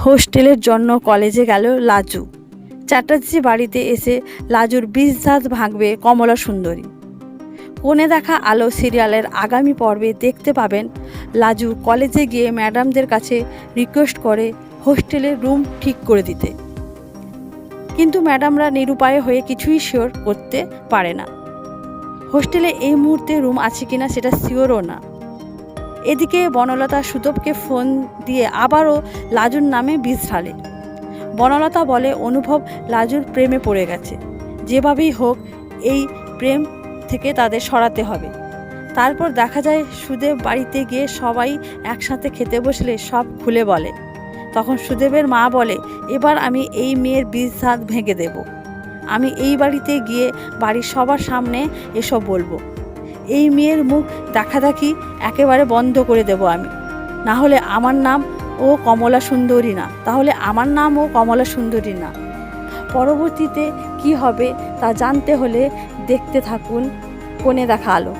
হোস্টেলের জন্য কলেজে গেল লাজু। চ্যাটার্জি বাড়িতে এসে লাজুর বিশ্বাস ভাঙবে কমলা সুন্দরী। কোণে দেখা আলো সিরিয়ালের আগামী পর্বে দেখতে পাবেন লাজু কলেজে গিয়ে ম্যাডামদের কাছে রিকোয়েস্ট করে হোস্টেলের রুম ঠিক করে দিতে, কিন্তু ম্যাডামরা নিরুপায় হয়ে কিছুই শিওর করতে পারে না। হোস্টেলে এই মুহূর্তে রুম আছে কিনা সেটা শিওরও না। এদিকে বনলতা সুতপকে ফোন দিয়ে আবারও লাজুর নামে বিষ ঢালে। বনলতা বলে অনুভব লাজুর প্রেমে পড়ে গেছে, যেভাবেই হোক এই প্রেম থেকে তাদের সরাতে হবে। তারপর দেখা যায় সুদেব বাড়িতে গিয়ে সবাই একসাথে খেতে বসলে সব খুলে বলে। তখন সুদেবের মা বলে, এবার আমি এই মেয়ের বিশ্বাস ভেঙে দেব। আমি এই বাড়িতে গিয়ে বাড়ির সবার সামনে এসব বলবো। এই মেয়ের মুখ দেখাদেখি একেবারে বন্ধ করে দেব আমি। না হলে আমার নাম ও কমলা সুন্দরী না, তাহলে আমার নাম ও কমলা সুন্দরী না। পরবর্তীতে কি হবে তা জানতে হলে দেখতে থাকুন কোণে দেখা আলো।